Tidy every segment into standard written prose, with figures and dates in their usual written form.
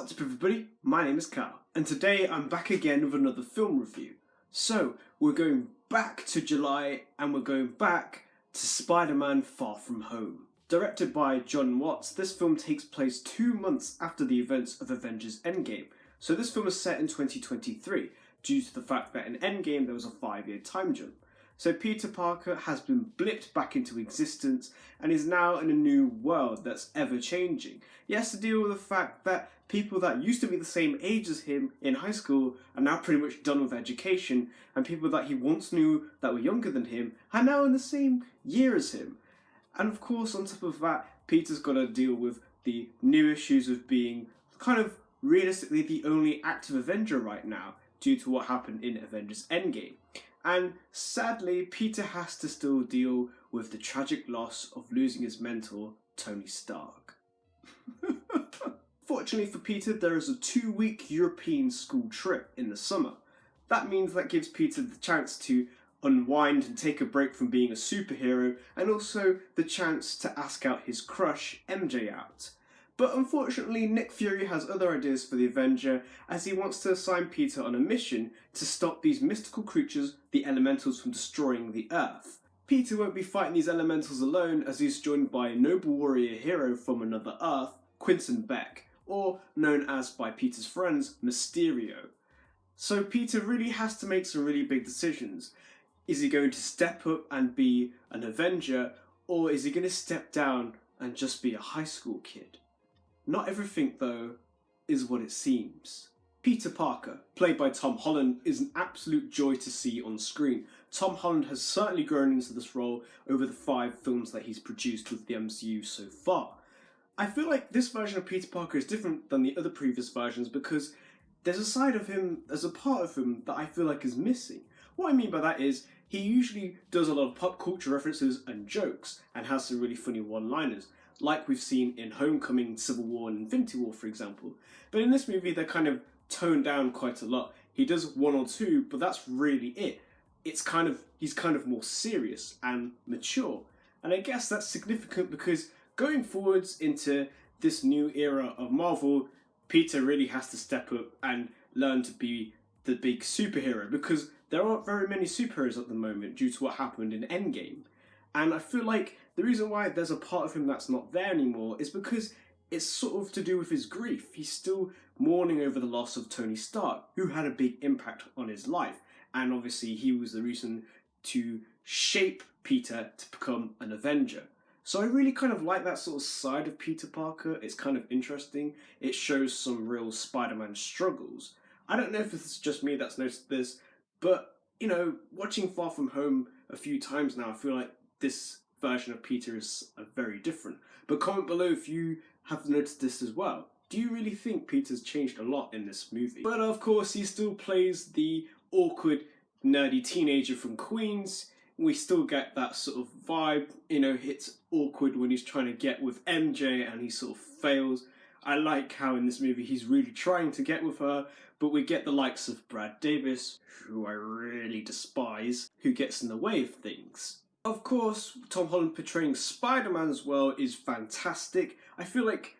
What's up everybody, my name is Carl, and today I'm back again with another film review. So, we're going back to July, and we're going back to Spider-Man Far From Home. Directed by John Watts, this film takes place 2 months after the events of Avengers Endgame. So this film is set in 2023, due to the fact that in Endgame there was a 5-year time jump. So Peter Parker has been blipped back into existence and is now in a new world that's ever changing. He has to deal with the fact that people that used to be the same age as him in high school are now pretty much done with education, and people that he once knew that were younger than him are now in the same year as him. And of course, on top of that, Peter's got to deal with the new issues of being kind of realistically the only active Avenger right now due to what happened in Avengers Endgame. And sadly, Peter has to still deal with the tragic loss of losing his mentor, Tony Stark. Fortunately for Peter, there is a 2-week European school trip in the summer. That means that gives Peter the chance to unwind and take a break from being a superhero, and also the chance to ask out his crush, MJ, out. But unfortunately, Nick Fury has other ideas for the Avenger, as he wants to assign Peter on a mission to stop these mystical creatures, the Elementals, from destroying the Earth. Peter won't be fighting these Elementals alone, as he's joined by a noble warrior hero from another Earth, Quentin Beck, or known as by Peter's friends, Mysterio. So Peter really has to make some really big decisions. Is he going to step up and be an Avenger, or is he going to step down and just be a high school kid? Not everything, though, is what it seems. Peter Parker, played by Tom Holland, is an absolute joy to see on screen. Tom Holland has certainly grown into this role over the 5 films that he's produced with the MCU so far. I feel like this version of Peter Parker is different than the other previous versions because there's a side of him, there's a part of him that I feel like is missing. What I mean by that is, he usually does a lot of pop culture references and jokes and has some really funny one-liners, like we've seen in Homecoming, Civil War and Infinity War, for example. But in this movie, they're kind of toned down quite a lot. He does 1 or 2, but that's really it. He's kind of more serious and mature. And I guess that's significant because going forwards into this new era of Marvel, Peter really has to step up and learn to be the big superhero, because there aren't very many superheroes at the moment due to what happened in Endgame. And I feel like the reason why there's a part of him that's not there anymore is because it's sort of to do with his grief. He's still mourning over the loss of Tony Stark, who had a big impact on his life. And obviously he was the reason to shape Peter to become an Avenger. So I really kind of like that sort of side of Peter Parker. It's kind of interesting. It shows some real Spider-Man struggles. I don't know if it's just me that's noticed this, but, you know, watching Far From Home a few times now, I feel like this version of Peter is very different. But comment below if you have noticed this as well. Do you really think Peter's changed a lot in this movie? But of course, he still plays the awkward, nerdy teenager from Queens. We still get that sort of vibe. You know, it's awkward when he's trying to get with MJ and he sort of fails. I like how in this movie he's really trying to get with her, but we get the likes of Brad Davis, who I really despise, who gets in the way of things. Of course, Tom Holland portraying Spider-Man as well is fantastic. I feel like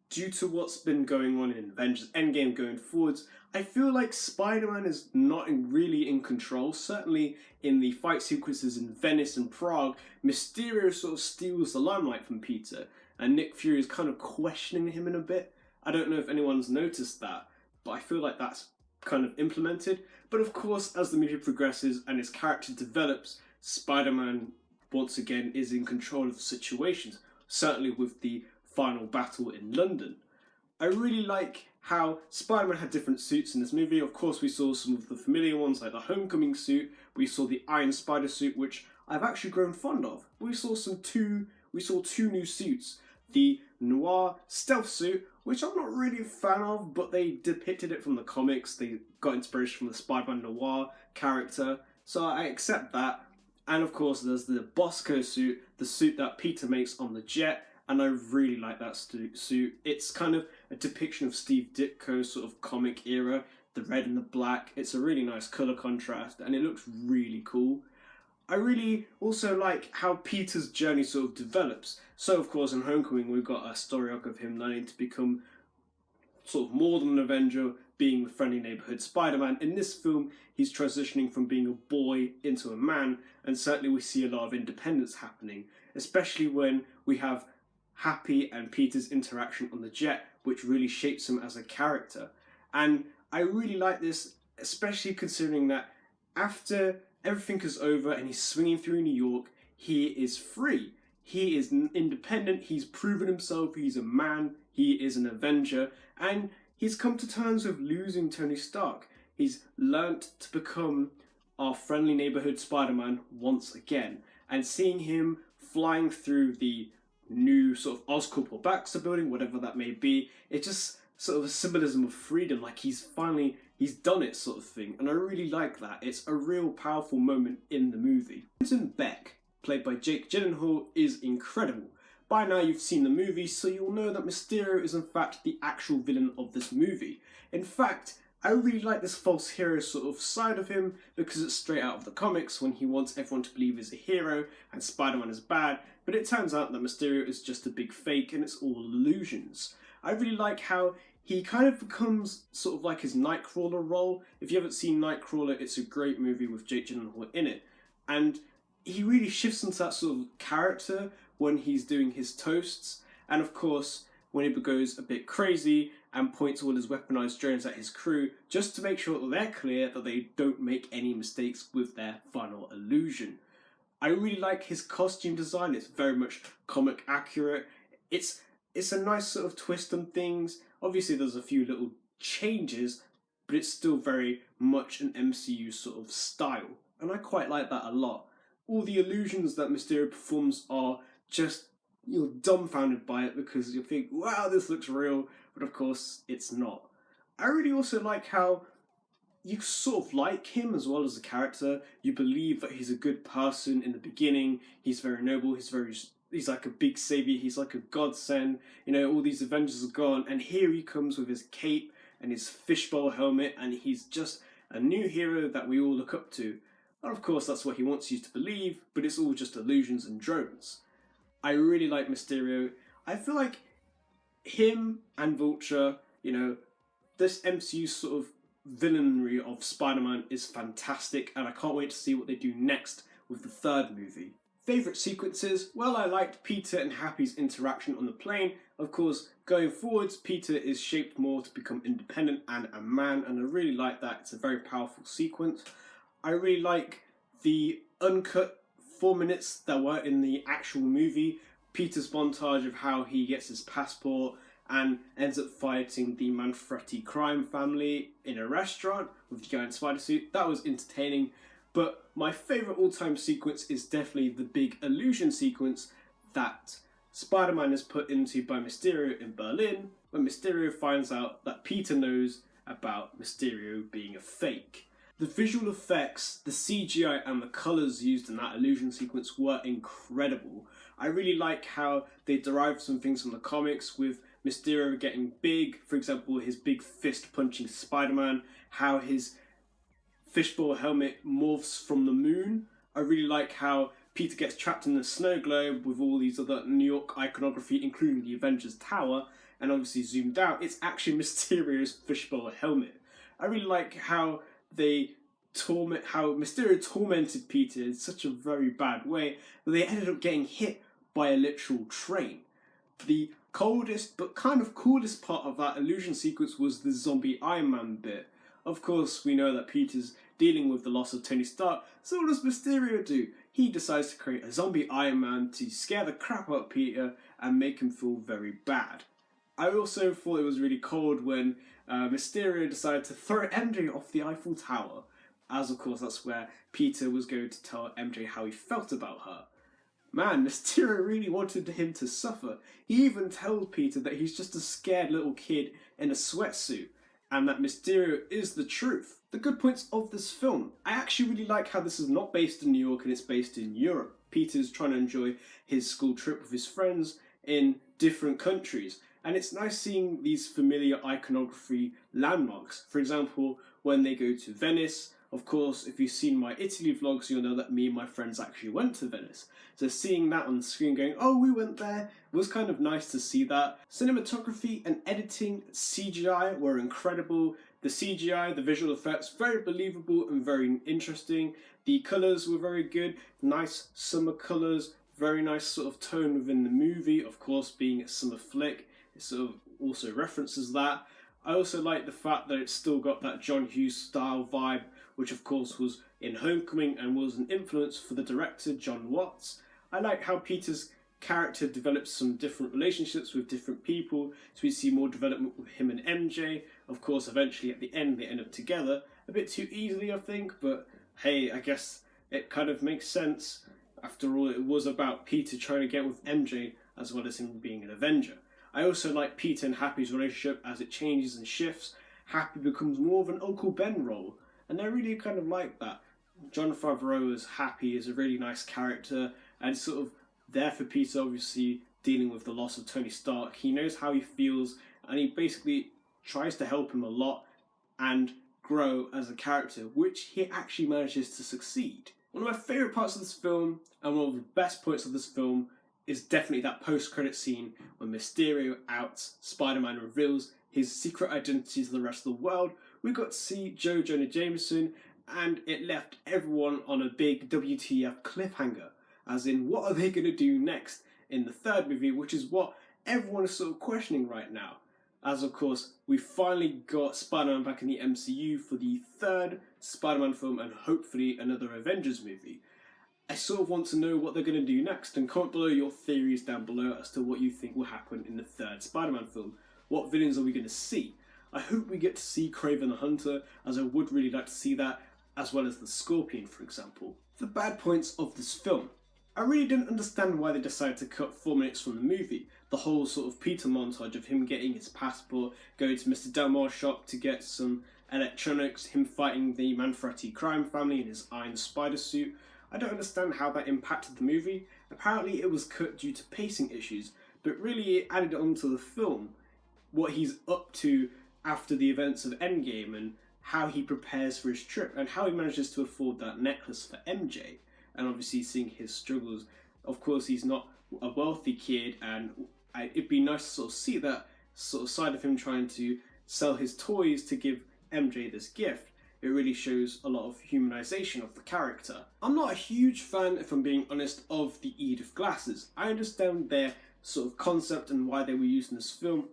due to what's been going on in Avengers Endgame going forwards, I feel like Spider-Man is not really in control. Certainly in the fight sequences in Venice and Prague, Mysterio sort of steals the limelight from Peter, and Nick Fury is kind of questioning him in a bit. I don't know if anyone's noticed that, but I feel like that's kind of implemented. But of course, as the movie progresses and his character develops, Spider-Man once again is in control of situations, certainly with the final battle in London. I really like how Spider-Man had different suits in this movie. Of course, we saw some of the familiar ones like the Homecoming suit, we saw the Iron Spider suit, which I've actually grown fond of. We saw two new suits. The Noir Stealth suit, which I'm not really a fan of, but they depicted it from the comics. They got inspiration from the Spider-Man Noir character, so I accept that. And of course, there's the Bosco suit, the suit that Peter makes on the jet, and I really like that suit. It's kind of a depiction of Steve Ditko's sort of comic era, the red and the black. It's a really nice colour contrast, and it looks really cool. I really also like how Peter's journey sort of develops. So of course in Homecoming we've got a story arc of him learning to become sort of more than an Avenger, being the friendly neighborhood Spider-Man. In this film, he's transitioning from being a boy into a man, and certainly we see a lot of independence happening, especially when we have Happy and Peter's interaction on the jet, which really shapes him as a character. And I really like this, especially considering that after everything is over and he's swinging through New York, he is free. He is independent, he's proven himself, he's a man, he is an Avenger, and he's come to terms with losing Tony Stark. He's learnt to become our friendly neighborhood Spider-Man once again, and seeing him flying through the new sort of Oscorp or Baxter building, whatever that may be, it's just sort of a symbolism of freedom, like he's done it sort of thing, and I really like that. It's a real powerful moment in the movie. Crimson Beck, played by Jake Gyllenhaal, is incredible. By now you've seen the movie, so you'll know that Mysterio is in fact the actual villain of this movie. In fact, I really like this false hero sort of side of him because it's straight out of the comics when he wants everyone to believe he's a hero and Spider-Man is bad, but it turns out that Mysterio is just a big fake and it's all illusions. I really like how he kind of becomes sort of like his Nightcrawler role. If you haven't seen Nightcrawler, it's a great movie with Jake Gyllenhaal in it. And he really shifts into that sort of character when he's doing his toasts. And of course, when he goes a bit crazy and points all his weaponized drones at his crew, just to make sure that they're clear that they don't make any mistakes with their final illusion. I really like his costume design. It's very much comic accurate. It's a nice sort of twist on things. Obviously there's a few little changes, but it's still very much an MCU sort of style. And I quite like that a lot. All the illusions that Mysterio performs are just, you're dumbfounded by it because you think, wow, this looks real, but of course it's not. I really also like how you sort of like him as well as a character. You believe that he's a good person in the beginning. He's very noble. He's like a big savior. He's like a godsend. You know, all these Avengers are gone, and here he comes with his cape and his fishbowl helmet, and he's just a new hero that we all look up to. And of course, that's what he wants you to believe, but it's all just illusions and drones. I really like Mysterio. I feel like him and Vulture, you know, this MCU sort of villainry of Spider-Man is fantastic, and I can't wait to see what they do next with the third movie. Favourite sequences? Well, I liked Peter and Happy's interaction on the plane. Of course, going forwards, Peter is shaped more to become independent and a man, and I really like that. It's a very powerful sequence. I really like the uncut 4 minutes that were in the actual movie. Peter's montage of how he gets his passport and ends up fighting the Manfredi crime family in a restaurant with the guy in spider suit. That was entertaining. But my favourite all-time sequence is definitely the big illusion sequence that Spider-Man is put into by Mysterio in Berlin, when Mysterio finds out that Peter knows about Mysterio being a fake. The visual effects, the CGI and the colours used in that illusion sequence were incredible. I really like how they derived some things from the comics with Mysterio getting big, for example his big fist punching Spider-Man, how his fishbowl helmet morphs from the moon. I really like how Peter gets trapped in the snow globe with all these other New York iconography, including the Avengers Tower, and obviously zoomed out, it's actually Mysterio's fishbowl helmet. I really like how Mysterio tormented Peter in such a very bad way that they ended up getting hit by a literal train. The coldest but kind of coolest part of that illusion sequence was the zombie Iron Man bit. Of course, we know that Peter's dealing with the loss of Tony Stark, so what does Mysterio do? He decides to create a zombie Iron Man to scare the crap out of Peter and make him feel very bad. I also thought it was really cold when Mysterio decided to throw MJ off the Eiffel Tower, as of course that's where Peter was going to tell MJ how he felt about her. Man, Mysterio really wanted him to suffer. He even tells Peter that he's just a scared little kid in a sweatsuit, and that Mysterio is the truth. The good points of this film. I actually really like how this is not based in New York and it's based in Europe. Peter's trying to enjoy his school trip with his friends in different countries. And it's nice seeing these familiar iconography landmarks. For example, when they go to Venice, Of course, if you've seen my Italy vlogs, you'll know that me and my friends actually went to Venice. So seeing that on the screen going, oh, we went there, was kind of nice to see that. Cinematography and editing, CGI were incredible. The CGI, the visual effects, very believable and very interesting. The colours were very good, nice summer colours, very nice sort of tone within the movie, of course being a summer flick, it sort of also references that. I also like the fact that it's still got that John Hughes style vibe, which of course was in Homecoming and was an influence for the director John Watts. I like how Peter's character develops some different relationships with different people, so we see more development with him and MJ. Of course, eventually at the end they end up together, a bit too easily I think, but hey, I guess it kind of makes sense. After all, it was about Peter trying to get with MJ as well as him being an Avenger. I also like Peter and Happy's relationship as it changes and shifts. Happy becomes more of an Uncle Ben role, and I really kind of like that. Jon Favreau as Happy is a really nice character, and sort of there for Peter, obviously dealing with the loss of Tony Stark. He knows how he feels, and he basically tries to help him a lot and grow as a character, which he actually manages to succeed. One of my favourite parts of this film, and one of the best points of this film, is definitely that post-credit scene when Mysterio outs Spider-Man, reveals his secret identity to the rest of the world. We got to see Joe Jonah Jameson, and it left everyone on a big WTF cliffhanger. As in, what are they going to do next in the third movie, which is what everyone is sort of questioning right now. As of course, we finally got Spider-Man back in the MCU for the third Spider-Man film and hopefully another Avengers movie. I sort of want to know what they're going to do next, and comment below your theories down below as to what you think will happen in the third Spider-Man film. What villains are we going to see? I hope we get to see Kraven the Hunter, as I would really like to see that, as well as the Scorpion, for example. The bad points of this film. I really didn't understand why they decided to cut 4 minutes from the movie. The whole sort of Peter montage of him getting his passport, going to Mr. Delmore's shop to get some electronics, him fighting the Manfredi crime family in his Iron Spider suit. I don't understand how that impacted the movie. Apparently it was cut due to pacing issues, but really it added on to the film what he's up to after the events of Endgame and how he prepares for his trip and how he manages to afford that necklace for MJ. And obviously seeing his struggles. Of course he's not a wealthy kid, and it'd be nice to sort of see that sort of side of him trying to sell his toys to give MJ this gift. It really shows a lot of humanization of the character. I'm not a huge fan, if I'm being honest, of the Edith glasses. I understand their sort of concept and why they were used in this film,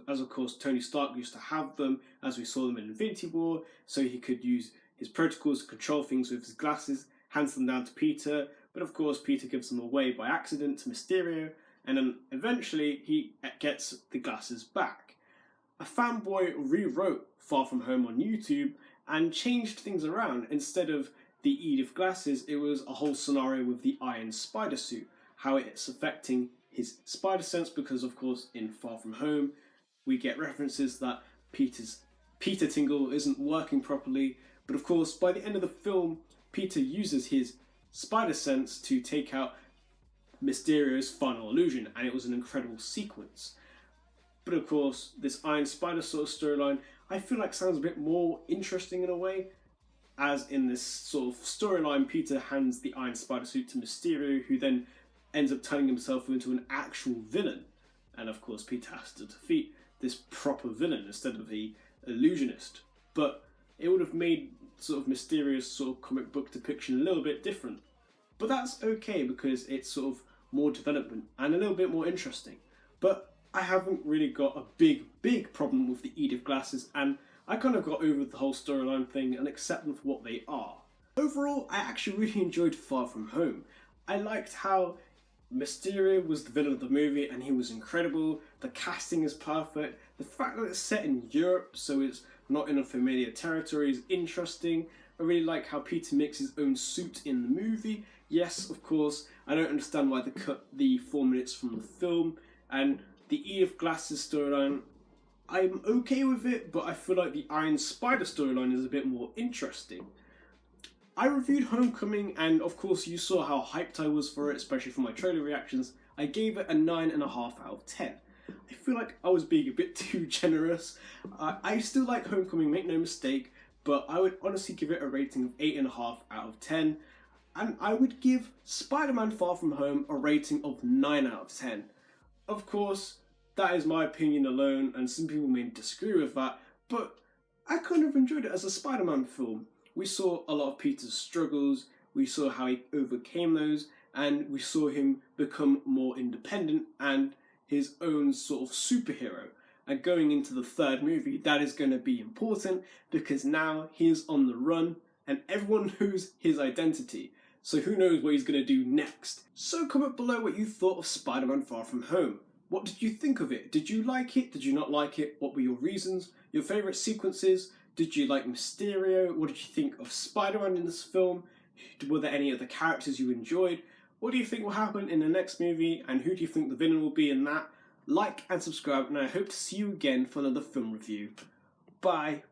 as of course Tony Stark used to have them, as we saw them in Infinity War, so he could use his protocols to control things with his glasses, hands them down to Peter, but of course Peter gives them away by accident to Mysterio, and then eventually he gets the glasses back. A fanboy rewrote Far From Home on YouTube and changed things around. Instead of the Edith glasses, it was a whole scenario with the Iron Spider suit, how it's affecting his spider sense, because of course in Far From Home we get references that Peter Tingle isn't working properly, but of course by the end of the film Peter uses his spider sense to take out Mysterio's final illusion, and it was an incredible sequence. But of course this Iron Spider sort of storyline I feel like sounds a bit more interesting in a way, as in this sort of storyline Peter hands the Iron Spider suit to Mysterio, who then ends up turning himself into an actual villain, and of course Peter has to defeat this proper villain instead of the illusionist. But it would have made sort of Mysterio's sort of comic book depiction a little bit different, but that's okay because it's sort of more development and a little bit more interesting. But I haven't really got a big problem with the Edith glasses, and I kind of got over the whole storyline thing and accept them for what they are. Overall, I actually really enjoyed Far From Home. I liked how Mysterio was the villain of the movie and he was incredible. The casting is perfect. The fact that it's set in Europe, so it's not in unfamiliar territory, is interesting. I really like how Peter makes his own suit in the movie. Yes, of course, I don't understand why they cut the 4 minutes from the film, and the Edith glasses storyline, I'm okay with it, but I feel like the Iron Spider storyline is a bit more interesting. I reviewed Homecoming, and of course you saw how hyped I was for it, especially from my trailer reactions. I gave it a 9.5 out of 10. I feel like I was being a bit too generous. I still like Homecoming, make no mistake, but I would honestly give it a rating of 8.5 out of 10. And I would give Spider-Man Far From Home a rating of 9 out of 10. Of course, that is my opinion alone, and some people may disagree with that, but I kind of enjoyed it as a Spider-Man film. We saw a lot of Peter's struggles, we saw how he overcame those, and we saw him become more independent and his own sort of superhero. And going into the third movie, that is going to be important because now he is on the run and everyone knows his identity. So who knows what he's going to do next. So comment below what you thought of Spider-Man Far From Home. What did you think of it? Did you like it? Did you not like it? What were your reasons? Your favourite sequences? Did you like Mysterio? What did you think of Spider-Man in this film? Were there any other characters you enjoyed? What do you think will happen in the next movie? And who do you think the villain will be in that? Like and subscribe, and I hope to see you again for another film review. Bye.